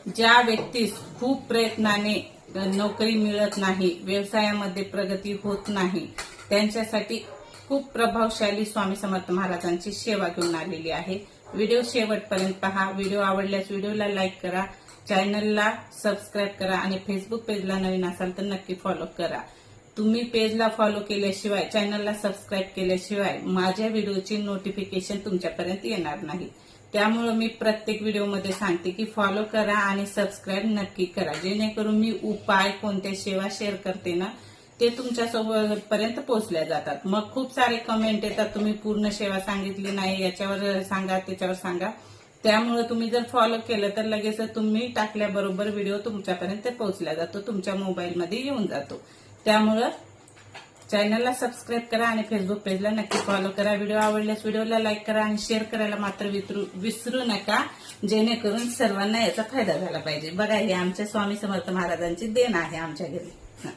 ज्या व्यक्तीस खूप प्रयत्नाने नोकरी मिळत नाही, व्यवसायामध्ये प्रगती होत नाही, त्यांच्यासाठी खूप प्रभावशाली स्वामी समर्थ महाराजांची सेवा घेऊन आलेली आहे। व्हिडिओ शेवटपर्यंत पहा। व्हिडिओ आवडल्यास व्हिडिओला लाईक करा, चॅनलला सबस्क्राईब करा आणि फेसबुक पेजला नवीन असाल तर नक्की फॉलो करा। तुम्ही पेजला फॉलो केल्याशिवाय, चॅनलला सबस्क्राईब केल्याशिवाय माझ्या व्हिडिओची नोटिफिकेशन तुमच्यापर्यंत येणार नाही। त्यामुळे मी प्रत्येक व्हिडिओमध्ये सांगते की फॉलो करा आणि सबस्क्राईब नक्की करा, जेणेकरून मी उपाय कोणत्या सेवा शेअर करते ना ते तुमच्या पर्यंत पोहोचल्या जातात। मग खूप सारे कमेंट येतात, तुम्ही पूर्ण सेवा सांगितली नाही, याच्यावर सांगा त्याच्यावर सांगा। त्यामुळे तुम्ही जर फॉलो केलं तर लगेच तुम्ही टाकल्याबरोबर व्हिडिओ तुमच्यापर्यंत पोहोचला जातो, तुमच्या मोबाईलमध्ये येऊन जातो। त्यामुळे चॅनलला सबस्क्राईब करा आणि फेसबुक पेजला नक्की फॉलो करा। व्हिडिओ आवडल्यास व्हिडिओला लाईक करा आणि शेअर करायला मात्र विसरू नका, जेणेकरून सर्वांना याचा फायदा झाला पाहिजे। बघा, हे आमच्या स्वामी समर्थ महाराजांची देण आहे आमच्या घरी।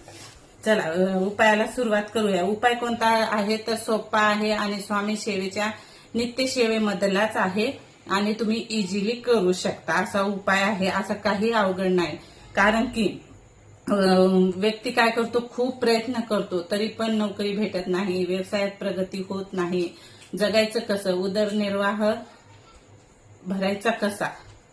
चला उपायाला सुरुवात करूया। उपाय कोणता आहे तर सोपा आहे आणि स्वामी सेवेच्या नित्य सेवेमधलाच आहे आणि तुम्ही इझिली करू शकता असा उपाय आहे। असा काही अवघड नाही, कारण की व्यक्ती काय करतो, खूप प्रयत्न करतो तरी पण नोकरी भेटत नाही, व्यवसायात प्रगती होत नाही, जगायचं कसं, उदरनिर्वाह भरायचा कसा,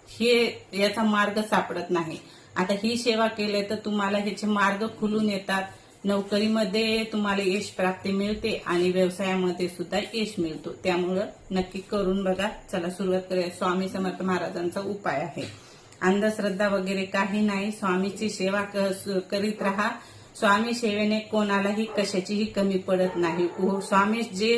हे याचा मार्ग सापडत नाही। आता ही सेवा केली तर तुम्हाला ह्याचे मार्ग खुलून येतात। नोकरीमध्ये तुम्हाला यश प्राप्ती मिळते आणि व्यवसायामध्ये सुद्धा यश मिळतो। त्यामुळं नक्की करून बघा। चला सुरुवात करूया। स्वामी समर्थ महाराजांचा उपाय आहे, अंधश्रद्धा वगैरे काही नाही। स्वामीची सेवा करीत राहा। स्वामी सेवेने कोणालाही कशाचीही कमी पडत नाही।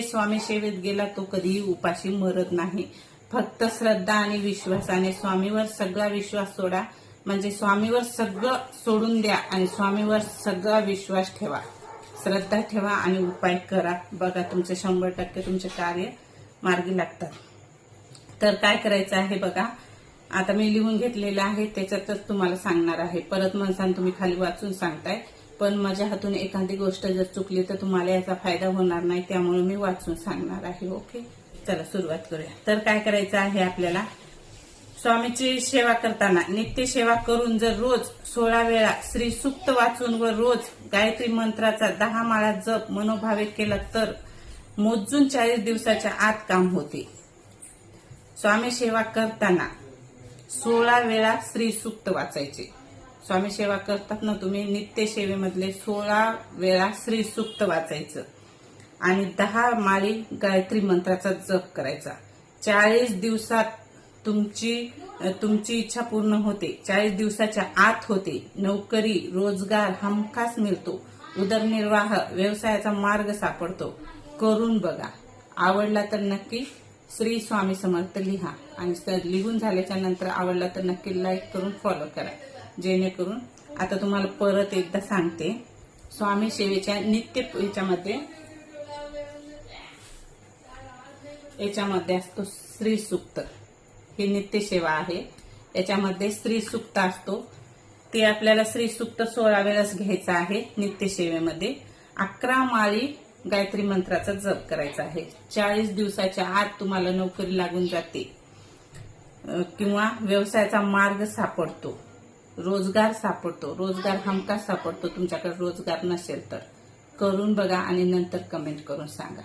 स्वामी सेवेत गेला तो कधीही उपाशी मरत नाही। फक्त श्रद्धा आणि विश्वासाने स्वामीवर सगळा विश्वास सोडा, म्हणजे स्वामीवर सगळं सोडून द्या आणि स्वामीवर सगळा विश्वास ठेवा, श्रद्धा ठेवा आणि उपाय करा। बघा तुमचे 100% तुमचे कार्य मार्गी लागतात। तर काय करायचं आहे बघा, आता मी लिहून घेतलेलं आहे, त्याच्यातच तुम्हाला सांगणार आहे। परत म्हणसान तुम्ही खाली वाचून सांगताय, पण माझ्या हातून एखादी गोष्ट जर चुकली तर तुम्हाला याचा फायदा होणार नाही, त्यामुळे मी वाचून सांगणार आहे। ओके, चला सुरुवात करूया। तर काय करायचं आहे आपल्याला, स्वामीची सेवा करताना नित्य सेवा करून जर रोज 16 वेळा श्री सूक्त वाचून व रोज गायत्री मंत्राचा 10 माळा जप मनोभावे केला तर मोजून 40 दिवसाच्या आत काम होते। स्वामी सेवा करताना 16 वेळा श्री सूक्त वाचायचे। स्वामी सेवा करतात ना तुम्ही, नित्य सेवेमधले 16 वेळा श्री सूक्त वाचायचं आणि 10 माळी गायत्री मंत्राचा जप करायचा। 40 दिवसात तुमची इच्छा पूर्ण होते, 40 दिवसाच्या आत होते। नोकरी रोजगार हमखास मिळतो, उदरनिर्वाह व्यवसायाचा मार्ग सापडतो। करून बघा, आवडला तर नक्की श्री स्वामी समर्थ लिहा आणि लिहून झाल्याच्या नंतर आवडला तर नक्की लाईक करून फॉलो करा, जेणेकरून आता तुम्हाला परत एकदा सांगते। स्वामी सेवेच्या नित्य याच्यामध्ये असतो श्री सूक्त, ही नित्य सेवा आहे। याच्यामध्ये श्री सूक्त असतो, ते आपल्याला श्री सूक्त 16 वेळाच घ्यायचं आहे। नित्य सेवेमध्ये 11 माळी गायत्री मंत्राचा जप करायचा आहे। 40 दिवसाच्या आत तुम्हाला नोकरी लागून जाते किंवा व्यवसायाचा मार्ग सापडतो, रोजगार सापडतो, रोजगार हमखास सापडतो। तुमच्याकडे रोजगार नसेल तर करून बघा आणि नंतर कमेंट करून सांगा।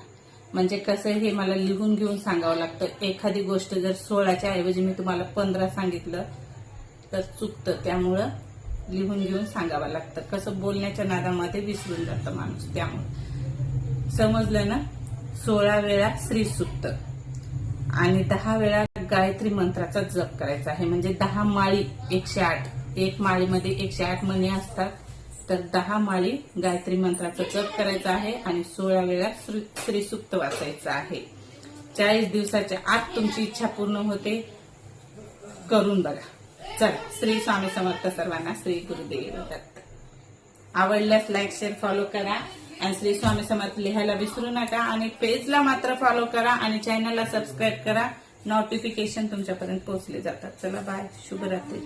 म्हणजे कसं, हे मला लिहून घेऊन सांगावं लागतं। एखादी गोष्ट जर 16च्या ऐवजी मी तुम्हाला 15 सांगितलं तर चुकतं, त्यामुळं लिहून घेऊन सांगावं लागतं। कसं, बोलण्याच्या नादामध्ये विसरून जातं माणूस, त्यामुळे समजलं ना। 16 वेळा श्री सूक्त आणि 10 वेळा गायत्री मंत्राचा जप करायचा आहे, म्हणजे 10 माळी 108, एक माळीमध्ये 108 मणी असतात, तर 10 माळी गायत्री मंत्राचा जप करायचा आहे आणि 16 वेळा श्री सूक्त वाचायचं आहे। 40 दिवसाच्या आत तुमची इच्छा पूर्ण होते, करून बघा। चला, श्री स्वामी समर्थ सर्वांना, श्री गुरुदेव दत्त। आवडल्यास लाईक शेअर फॉलो करा आणि श्री स्वामी समर्थ लिहायला विसरू नका आणि पेजला मात्र फॉलो करा आणि चॅनलला सबस्क्राईब करा, नोटिफिकेशन तुमच्यापर्यंत पोहोचले जातात। चला बाय, शुभरात्री।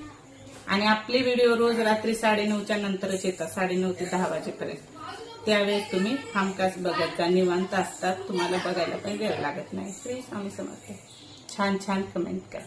आणि आपले व्हिडिओ रोज रात्री 9:30च्या नंतरच येतात, 9:30 ते 10 वाजेपर्यंत। त्यावेळेस तुम्ही हमखास बघत जा, निवांत असतात, तुम्हाला बघायला पण वेळ लागत नाही। श्री स्वामी समर्थ। छान छान कमेंट करा।